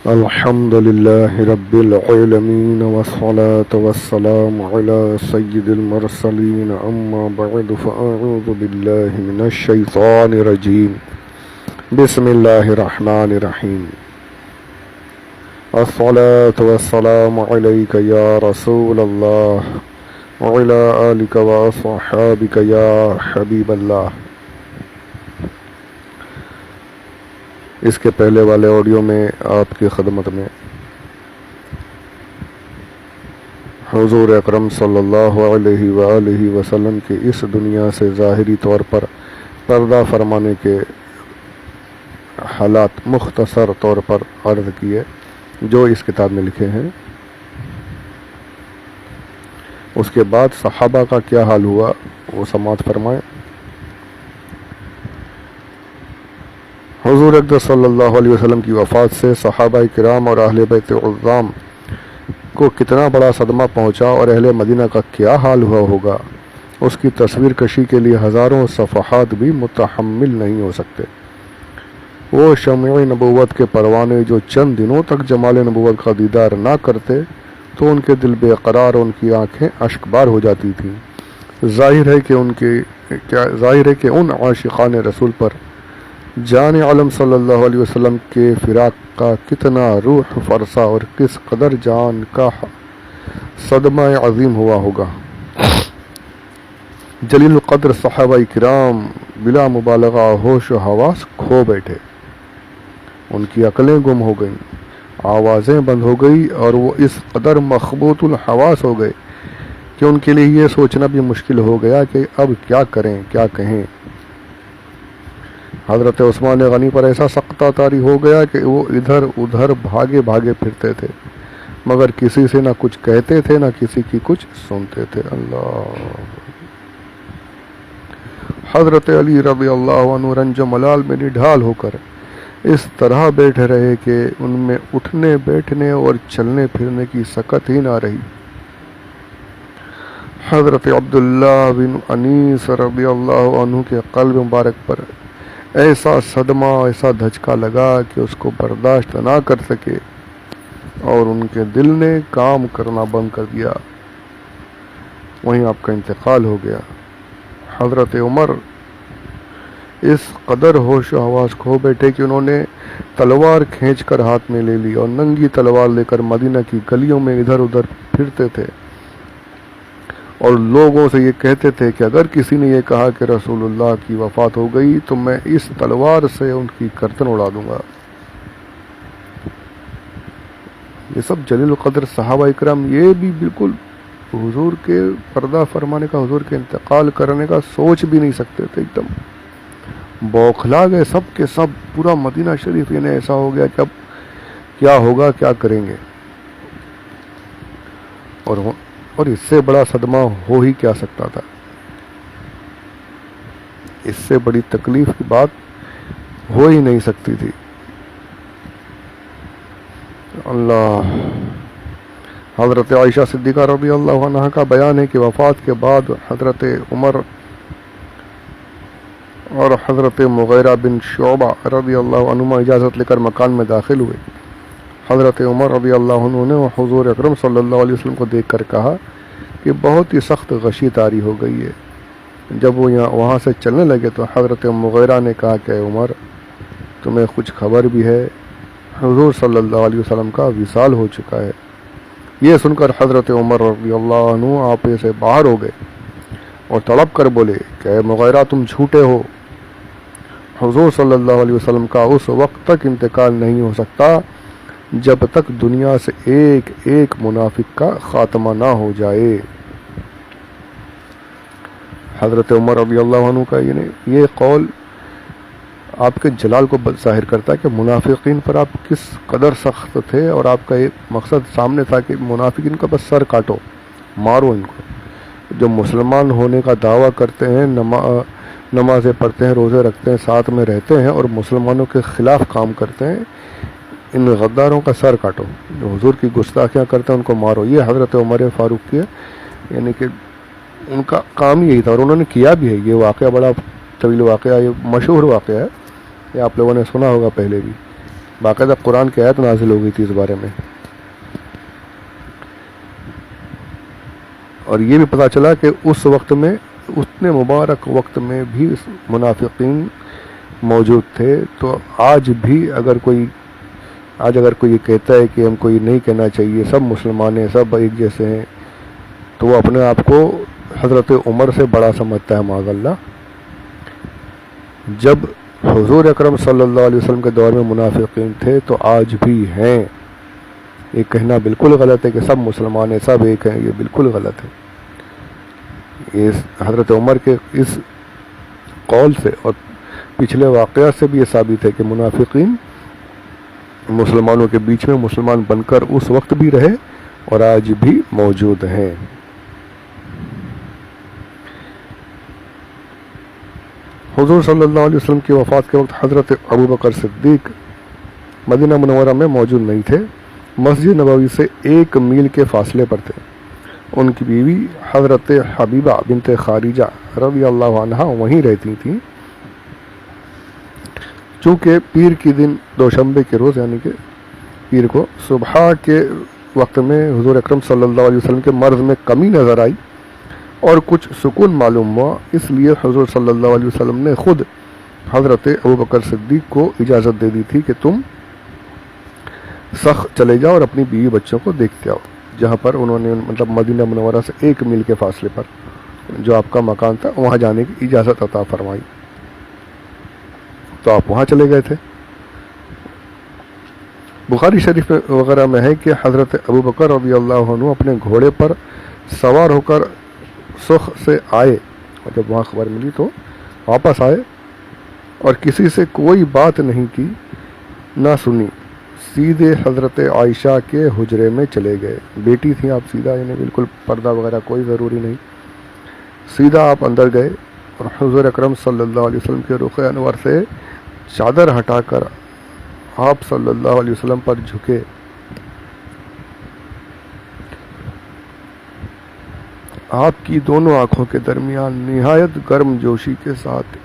الحمد لله رب العالمين والصلاة والسلام على سيد المرسلين أما بعد فأعوذ بالله من الشيطان الرجيم بسم الله الرحمن الرحيم الصلاة والسلام عليك يا رسول الله وعلى آلك وأصحابك يا حبيب الله۔ اس کے پہلے والے آڈیو میں آپ کی خدمت میں حضور اکرم صلی اللہ علیہ وآلہ وسلم کی اس دنیا سے ظاہری طور پر پردہ فرمانے کے حالات مختصر طور پر عرض کیے جو اس کتاب میں لکھے ہیں۔ اس کے بعد صحابہ کا کیا حال ہوا وہ سماعت فرمائیں۔ حضور اکرم صلی اللہ علیہ وسلم کی وفات سے صحابہ کرام اور اہل بیت عظام کو کتنا بڑا صدمہ پہنچا اور اہل مدینہ کا کیا حال ہوا ہوگا، اس کی تصویر کشی کے لیے ہزاروں صفحات بھی متحمل نہیں ہو سکتے۔ وہ شمع نبوت کے پروانے جو چند دنوں تک جمال نبوت کا دیدار نہ کرتے تو ان کے دل بے قرار اور ان کی آنکھیں اشکبار ہو جاتی تھیں۔ ظاہر ہے کہ ان عاشقان رسول پر جان عالم صلی اللہ علیہ وسلم کے فراق کا کتنا روح فرسا اور کس قدر جان کا صدمہ عظیم ہوا ہوگا۔ جلیل القدر صحابہ کرام بلا مبالغہ ہوش و حواس کھو بیٹھے، ان کی عقلیں گم ہو گئیں، آوازیں بند ہو گئی اور وہ اس قدر مخبوط الحواس ہو گئے کہ ان کے لیے یہ سوچنا بھی مشکل ہو گیا کہ اب کیا کریں کیا کہیں۔ حضرت عثمان غنی پر ایسا سختہ طاری ہو گیا کہ وہ ادھر ادھر بھاگے پھرتے تھے، مگر کسی سے نہ کچھ کہتے تھے نہ کسی کی کچھ سنتے تھے۔ اللہ حضرت علی رضی اللہ عنہ رنج و ملال میں نڈھال ہو کر اس طرح بیٹھے رہے کہ ان میں اٹھنے بیٹھنے اور چلنے پھرنے کی سکت ہی نہ رہی۔ حضرت عبداللہ بن انیس رضی اللہ عنہ کے قلب مبارک پر ایسا صدمہ ایسا دھچکا لگا کہ اس کو برداشت نہ کر سکے اور ان کے دل نے کام کرنا بند کر دیا۔ وہیں آپ کا انتقال ہو گیا۔ حضرت عمر اس قدر ہوش و حواس کھو بیٹھے کہ انہوں نے تلوار کھینچ کر ہاتھ میں لے لی اور ننگی تلوار لے کر مدینہ کی گلیوں میں ادھر ادھر پھرتے تھے اور لوگوں سے یہ کہتے تھے کہ اگر کسی نے یہ کہا کہ رسول اللہ کی وفات ہو گئی تو میں اس تلوار سے ان کی گردن اڑا دوں گا۔ یہ سب جلیل القدر صحابہ اکرام یہ بھی بالکل حضور کے پردہ فرمانے کا، حضور کے انتقال کرنے کا سوچ بھی نہیں سکتے تھے، ایک دم بوکھلا گئے سب کے سب۔ پورا مدینہ شریف انہیں ایسا ہو گیا کہ اب کیا ہوگا کیا کریں گے، اور اس سے بڑا صدمہ ہو ہی کیا سکتا تھا، اس سے بڑی تکلیف کی بات ہو ہی نہیں سکتی تھی۔ اللہ حضرت عائشہ صدیقہ رضی اللہ عنہا کا بیان ہے کہ وفات کے بعد حضرت عمر اور حضرت مغیرہ بن شعبہ رضی اللہ عنہما اجازت لے کر مکان میں داخل ہوئے۔ حضرت عمر رضی اللہ عنہ نے حضور اکرم صلی اللہ علیہ وسلم کو دیکھ کر کہا کہ بہت ہی سخت غشی طاری ہو گئی ہے۔ جب وہ وہاں سے چلنے لگے تو حضرت مغیرہ نے کہا کہ عمر تمہیں کچھ خبر بھی ہے، حضور صلی اللہ علیہ وسلم کا وصال ہو چکا ہے۔ یہ سن کر حضرت عمر رضی اللہ عنہ آپے سے باہر ہو گئے اور تڑپ کر بولے کہ اے مغیرہ تم جھوٹے ہو، حضور صلی اللہ علیہ وسلم کا اس وقت تک انتقال نہیں ہو سکتا جب تک دنیا سے ایک ایک منافق کا خاتمہ نہ ہو جائے۔ حضرت عمر رضی اللہ عنہ کا یہ قول آپ کے جلال کو ظاہر کرتا ہے کہ منافقین پر آپ کس قدر سخت تھے، اور آپ کا ایک مقصد سامنے تھا کہ منافقین کا بس سر کاٹو، مارو ان کو۔ جو مسلمان ہونے کا دعویٰ کرتے ہیں، نمازیں پڑھتے ہیں، روزے رکھتے ہیں، ساتھ میں رہتے ہیں اور مسلمانوں کے خلاف کام کرتے ہیں، ان غداروں کا سر کاٹو۔ جو حضور کی گستاخیاں کرتے ہیں ان کو مارو۔ یہ حضرت عمر فاروق کی ہے، یعنی کہ ان کا کام یہی تھا اور انہوں نے کیا بھی ہے۔ یہ واقعہ بڑا طویل واقعہ، یہ مشہور واقعہ ہے، یہ آپ لوگوں نے سنا ہوگا پہلے بھی، باقاعدہ قرآن کی آیت نازل ہو گئی تھی اس بارے میں. اور یہ بھی پتہ چلا کہ اس وقت میں اتنے مبارک وقت میں بھی منافقین موجود تھے. تو آج اگر کوئی یہ کہتا ہے کہ ہم کو یہ نہیں کہنا چاہیے، سب مسلمان ہیں، سب ایک جیسے ہیں، تو وہ اپنے آپ کو حضرت عمر سے بڑا سمجھتا ہے معاذ اللہ. جب حضور اکرم صلی اللہ علیہ وسلم کے دور میں منافقین تھے تو آج بھی ہیں. یہ کہنا بالکل غلط ہے کہ سب مسلمان ہیں، سب ایک ہیں، یہ بالکل غلط ہے. حضرت عمر کے اس قول سے اور پچھلے واقعات سے بھی یہ ثابت ہے کہ منافقین مسلمانوں کے بیچ میں مسلمان بن کر اس وقت بھی رہے اور آج بھی موجود ہیں. حضور صلی اللہ علیہ وسلم کی وفات کے وقت حضرت ابوبکر صدیق مدینہ منورہ میں موجود نہیں تھے. مسجد نبوی سے 1 میل کے فاصلے پر تھے. ان کی بیوی حضرت حبیبہ بنت خارجہ رضی اللہ عنہا وہیں رہتی تھیں. چونکہ پیر کی دن دوشنبے کے روز یعنی کہ پیر کو صبح کے وقت میں حضور اکرم صلی اللہ علیہ وسلم کے مرض میں کمی نظر آئی اور کچھ سکون معلوم ہوا، اس لیے حضور صلی اللہ علیہ وسلم نے خود حضرت ابوبکر صدیق کو اجازت دے دی تھی کہ تم سخ چلے جاؤ اور اپنی بیوی بچوں کو دیکھتے آؤ. جہاں پر انہوں نے مطلب مدینہ منورہ سے 1 میل کے فاصلے پر جو آپ کا مکان تھا وہاں جانے کی اجازت عطا فرمائی. تو آپ وہاں چلے گئے تھے. بخاری شریف وغیرہ میں ہے کہ حضرت ابوبکر رضی اللہ عنہ اپنے گھوڑے پر سوار ہو کر سخ سے آئے، اور جب وہاں خبر ملی تو واپس آئے اور کسی سے کوئی بات نہیں کی، نہ سنی. سیدھے حضرت عائشہ کے حجرے میں چلے گئے. بیٹی تھیں آپ، سیدھا یعنی بالکل پردہ وغیرہ کوئی ضروری نہیں، سیدھا آپ اندر گئے اور حضور اکرم صلی اللہ علیہ وسلم کے رخ انور سے چادر ہٹا کر آپ صلی اللہ علیہ وسلم پر جھکے. آپ کی دونوں آنکھوں کے درمیان نہایت گرم جوشی کے ساتھ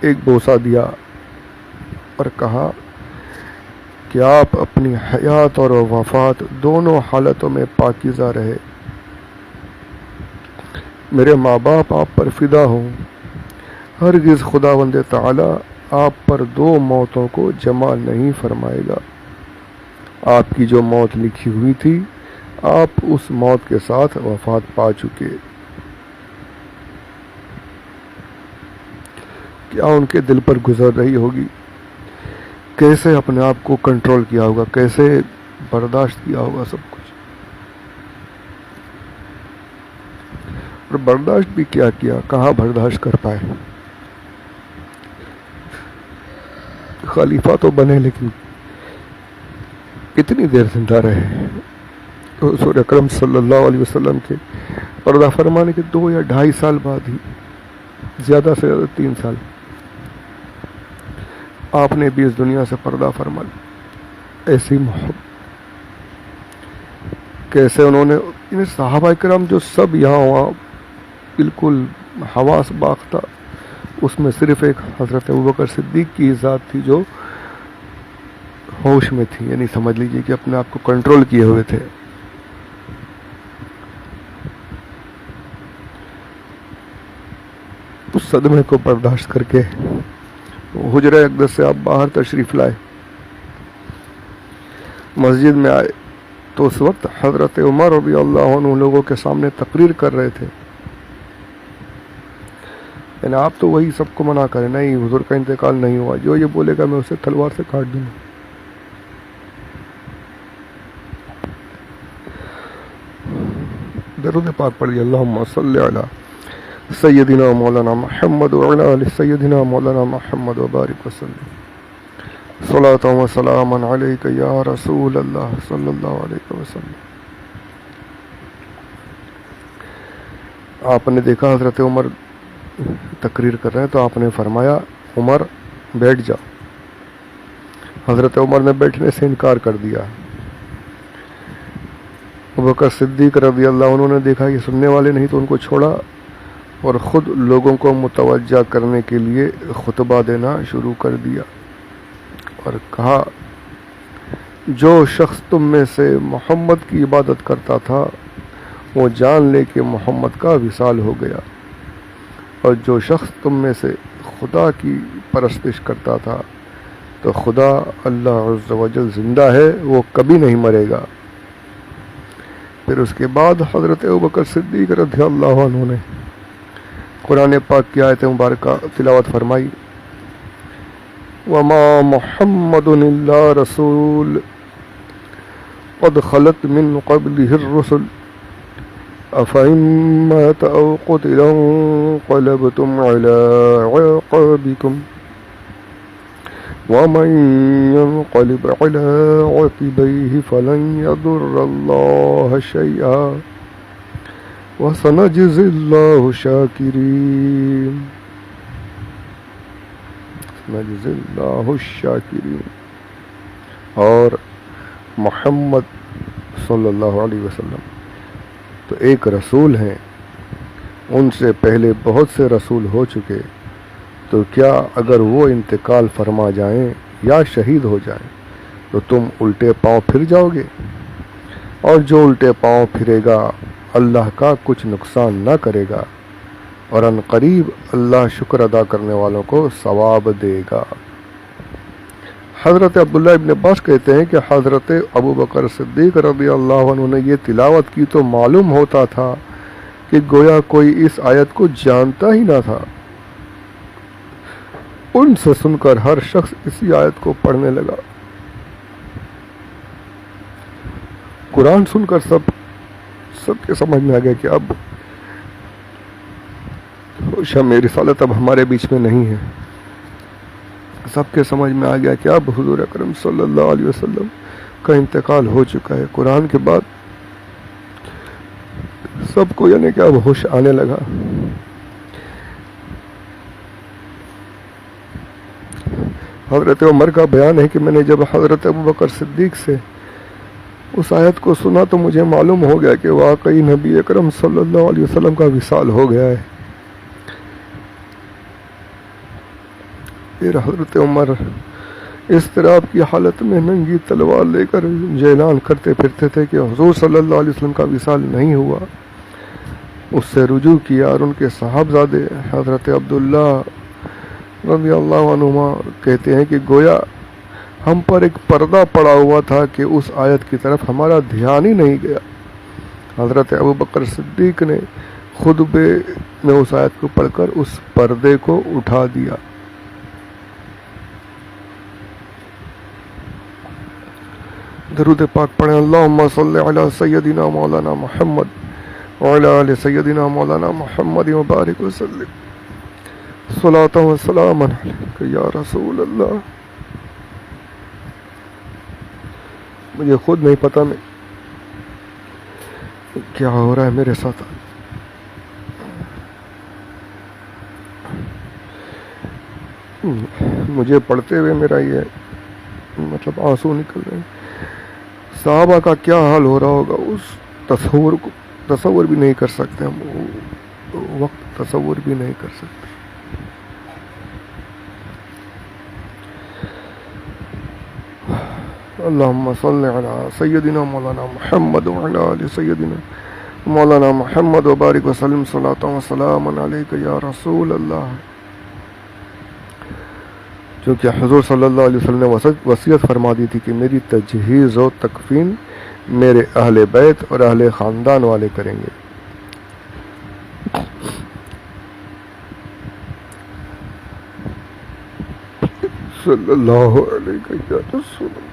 ایک بوسہ دیا اور کہا کہ آپ اپنی حیات اور وفات دونوں حالتوں میں پاکیزہ رہے. میرے ماں باپ آپ پر فدا ہوں. ہرگز خداوند تعالی آپ پر 2 موتوں کو جمع نہیں فرمائے گا. آپ کی جو موت لکھی ہوئی تھی آپ اس موت کے ساتھ وفات پا چکے. کیا ان کے دل پر گزر رہی ہوگی، کیسے اپنے آپ کو کنٹرول کیا ہوگا، کیسے برداشت کیا ہوگا سب کچھ. اور برداشت بھی کیا، کہاں برداشت کر پائے. خلیفہ تو بنے لیکن کتنی دیر زندہ رہے. حضور اکرم صلی اللہ علیہ وسلم کے پردہ فرمانے کے 2 یا 2.5 سال بعد ہی، زیادہ سے زیادہ 3 سال، آپ نے بھی اس دنیا سے پردہ فرما لیا. ایسی محبت کیسے انہوں نے صحابہ کرام جو سب یہاں وہاں بالکل حواس باختہ، اس میں صرف ایک حضرت ابوبکر صدیق کی ذات تھی جو ہوش میں تھی، یعنی سمجھ لیجئے کہ اپنے آپ کو کنٹرول کیے ہوئے تھے. اس صدمے کو برداشت کر کے حجرہ اقدس سے آپ باہر تشریف لائے، مسجد میں آئے تو اس وقت حضرت عمر رضی اللہ عنہ لوگوں کے سامنے تقریر کر رہے تھے. یعنی آپ تو وہی سب کو منع کریں، نہیں حضور کا انتقال نہیں ہوا، جو یہ بولے گا میں اسے تلوار سے کاٹ دوں گا. درود پاک پڑھیے. اللہم صلی علی سیدنا مولانا محمد وعلی آل سیدنا مولانا محمد وبارک وسلم. صلاۃ و سلام علیک یا رسول اللہ صلی اللہ علیہ وسلم. آپ نے دیکھا حضرت عمر تقریر کر رہے ہیں تو آپ نے فرمایا عمر بیٹھ جاؤ. حضرت عمر نے بیٹھنے سے انکار کر دیا. ابوبکر صدیق رضی اللہ عنہ نے دیکھا یہ سننے والے نہیں تو ان کو چھوڑا اور خود لوگوں کو متوجہ کرنے کے لیے خطبہ دینا شروع کر دیا. اور کہا جو شخص تم میں سے محمد کی عبادت کرتا تھا وہ جان لے کہ محمد کا وصال ہو گیا، اور جو شخص تم میں سے خدا کی پرستش کرتا تھا تو خدا اللہ عز و جل زندہ ہے، وہ کبھی نہیں مرے گا۔ پھر اس کے بعد حضرت ابوبکر صدیق رضی اللہ عنہ نے قرآن پاک کی آیت مبارکہ تلاوت فرمائی، وَمَا مُحَمَّدٌ إِلَّا رَسُولٌ قَدْ خَلَتْ مِن قَبْلِهِ الرُّسُلُ أَفَإِن مَّاتَ أَوْ قُتِلَ انقلبتم عَلَى عَقَابِكُمْ وَمَن ينقلب عَلَى عَقِبَيْهِ فَلَن يَضُرَّ اللَّهَ شَيْئًا وَسَنَجْزِي اللَّهَ الشَّاكِرِينَ۔ نجزی اللہ الشاکرین۔ اور محمد صلی اللہ علیہ وسلم تو ایک رسول ہیں، ان سے پہلے بہت سے رسول ہو چکے، تو کیا اگر وہ انتقال فرما جائیں یا شہید ہو جائیں تو تم الٹے پاؤں پھر جاؤ گے؟ اور جو الٹے پاؤں پھرے گا اللہ کا کچھ نقصان نہ کرے گا، اور ان قریب اللہ شکر ادا کرنے والوں کو ثواب دے گا۔ حضرت عبداللہ ابن عباس کہتے ہیں کہ حضرت ابوبکر صدیق رضی اللہ عنہ نے یہ تلاوت کی تو معلوم ہوتا تھا کہ گویا کوئی اس آیت کو جانتا ہی نہ تھا۔ ان سے سن کر ہر شخص اسی آیت کو پڑھنے لگا۔ قرآن سن کر سب کے سمجھ میں آ گیا کہ اب شمع رسالت اب ہمارے بیچ میں نہیں ہے۔ سب کے سمجھ میں آ گیا کہ اب حضور اکرم صلی اللہ علیہ وسلم کا انتقال ہو چکا ہے۔ قرآن کے بعد سب کو یعنی کہ اب ہوش آنے لگا۔ حضرت عمر کا بیان ہے کہ میں نے جب حضرت ابوبکر صدیق سے اس آیت کو سنا تو مجھے معلوم ہو گیا کہ واقعی نبی اکرم صلی اللہ علیہ وسلم کا وصال ہو گیا ہے۔ پھر حضرت عمر اضطراب کی حالت میں ننگی تلوار لے کر یہ اعلان کرتے پھرتے تھے کہ حضور صلی اللہ علیہ وسلم کا وصال نہیں ہوا۔ اس سے رجوع کیا اور ان کے صاحبزادے حضرت عبداللہ رضی اللہ عنہما کہتے ہیں کہ گویا ہم پر ایک پردہ پڑا ہوا تھا کہ اس آیت کی طرف ہمارا دھیان ہی نہیں گیا۔ حضرت ابوبکر صدیق نے خطبے میں اس آیت کو پڑھ کر اس پردے کو اٹھا دیا۔ درود پاک پڑھیں، اللہم صلی علی سیدنا مولانا محمد وعلی آل سیدنا مولانا محمد وبارک وسلم، صلاۃ و سلام علیک یا رسول اللہ۔ مجھے خود نہیں پتہ میں کیا ہو رہا ہے میرے ساتھ۔ مجھے پڑھتے ہوئے میرا یہ مطلب آنسو نکل رہے ہیں۔ صحابہ کا کیا حال ہو رہا ہوگا اس تصور بھی نہیں کر سکتے ہم، وقت تصور بھی نہیں کر سکتے۔ اللہم صلی علی سیدنا مولانا محمد وعلی آل سیدنا مولانا محمد وبارک وسلم، صلاۃ و سلام علیک یا رسول اللہ۔ چونکہ حضور صلی اللہ علیہ وسلم نے وصیت فرما دی تھی کہ میری تجہیز و تکفین میرے اہل بیت اور اہل خاندان والے کریں گے۔ صلی اللہ علیہ یا رسول اللہ۔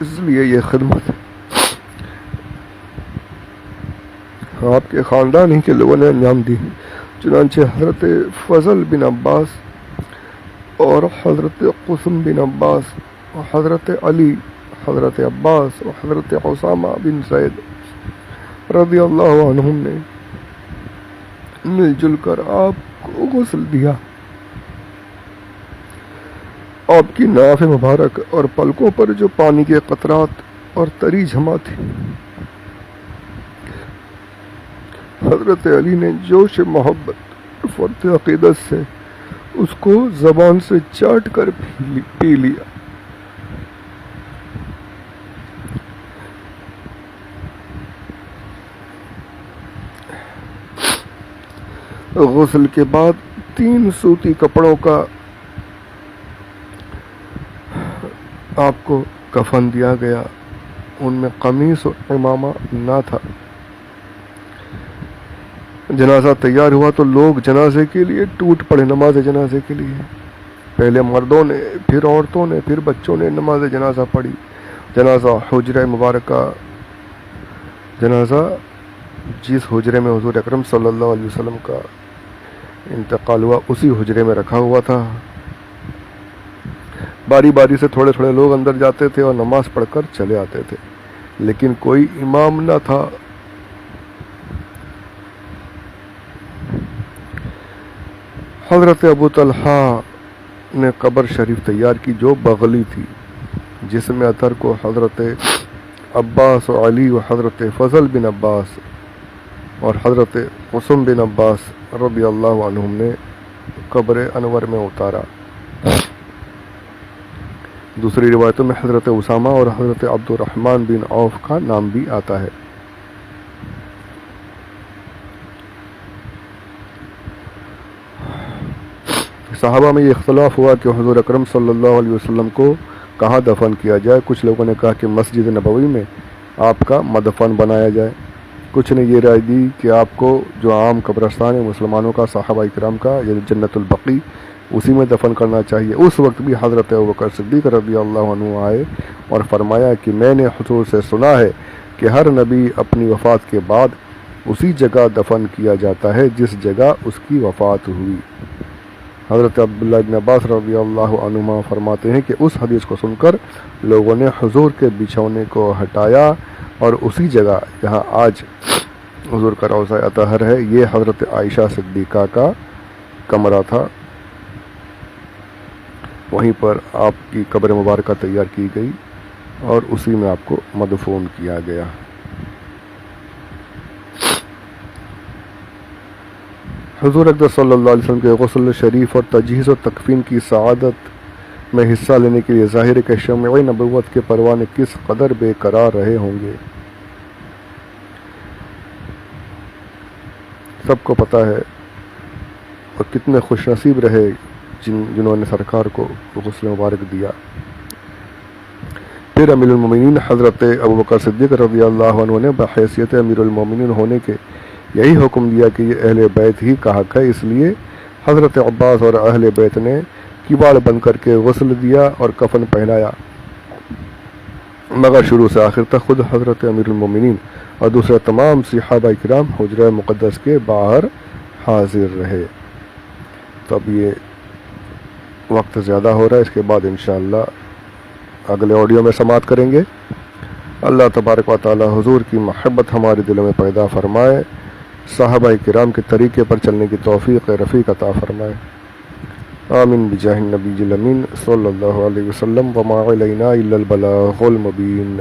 اس لیے یہ خدمت آپ کے خاندان ہی کے لوگوں نے انجام دی۔ چنانچہ حضرت فضل بن عباس اور حضرت قسم بن عباس اور حضرت علی، حضرت عباس اور حضرت اسامہ بن زید رضی اللہ عنہم نے مل جل کر آپ کو غسل دیا۔ آپ کی ناف مبارک اور پلکوں پر جو پانی کے قطرات اور تری جمع تھی حضرت علی نے جوش محبت فرط عقیدت سے اس کو زبان سے چاٹ کر پی لیا۔ غسل کے بعد 3 سوتی کپڑوں کا آپ کو کفن دیا گیا، ان میں قمیص اور امامہ نہ تھا۔ جنازہ تیار ہوا تو لوگ جنازے کے لیے ٹوٹ پڑے، نماز جنازے کے لیے۔ پہلے مردوں نے، پھر عورتوں نے، پھر بچوں نے نماز جنازہ پڑھی۔ جنازہ حجرہ مبارکہ، جنازہ جس حجرے میں حضور اکرم صلی اللہ علیہ وسلم کا انتقال ہوا اسی حجرے میں رکھا ہوا تھا۔ باری باری سے تھوڑے تھوڑے لوگ اندر جاتے تھے اور نماز پڑھ کر چلے آتے تھے، لیکن کوئی امام نہ تھا۔ حضرت ابو طلحہ نے قبر شریف تیار کی جو بغلی تھی، جس میں اطہر کو حضرت عباس و علی و حضرت فضل بن عباس اور حضرت قسم بن عباس رضی اللہ عنہم نے قبر انور میں اتارا۔ دوسری روایتوں میں حضرت اسامہ اور حضرت عبد الرحمن بن عوف کا نام بھی آتا ہے۔ صحابہ میں یہ اختلاف ہوا کہ حضور اکرم صلی اللہ علیہ وسلم کو کہاں دفن کیا جائے۔ کچھ لوگوں نے کہا کہ مسجد نبوی میں آپ کا مدفن بنایا جائے، کچھ نے یہ رائے دی کہ آپ کو جو عام قبرستان ہے مسلمانوں کا، صحابہ کرام کا، یعنی جنت البقیع، اسی میں دفن کرنا چاہیے۔ اس وقت بھی حضرت ابوبکر صدیق رضی اللہ عنہ آئے اور فرمایا کہ میں نے حضور سے سنا ہے کہ ہر نبی اپنی وفات کے بعد اسی جگہ دفن کیا جاتا ہے جس جگہ اس کی وفات ہوئی۔ حضرت عبداللہ بن عباس رضی اللہ عنہما فرماتے ہیں کہ اس حدیث کو سن کر لوگوں نے حضور کے بچھونے کو ہٹایا اور اسی جگہ جہاں آج حضور کا روضہ اطہر ہے، یہ حضرت عائشہ صدیقہ کا کمرہ تھا، وہیں پر آپ کی قبر مبارکہ تیار کی گئی اور اسی میں آپ کو مدفون کیا گیا۔ حضور اکرم صلی اللہ علیہ وسلم کے غسل شریف اور تجہیز و تکفین کی سعادت میں حصہ لینے کے لیے ظاہر ہے کہ شمع نبوت کے پروانے کس قدر بے قرار رہے ہوں گے۔ سب کو پتہ ہے، اور کتنے خوش نصیب رہے جنہوں نے سرکار کو غسل مبارک دیا۔ پھر امیر المومنین حضرت ابوبکر صدیق رضی اللہ عنہ نے بحیثیت امیر المومنین ہونے کے یہی حکم دیا کہ یہ اہل بیت ہی کا حق ہے، اس لیے حضرت عباس اور اہل بیت نے کباڑ بند کر کے غسل دیا اور کفن پہنایا، مگر شروع سے آخر تک خود حضرت امیر المومنین اور دوسرے تمام صحابہ کرام حجرہ مقدس کے باہر حاضر رہے۔ تو اب یہ وقت زیادہ ہو رہا ہے، اس کے بعد انشاءاللہ اگلے آڈیو میں سماعت کریں گے۔ اللہ تبارک و تعالی حضور کی محبت ہمارے دلوں میں پیدا فرمائے، صحابہ کرام کے طریقے پر چلنے کی توفیق رفیق عطا فرمائے۔ آمین بجاہ النبی الامین صلی اللہ علیہ وسلم، وما علینا الا البلاغ المبین۔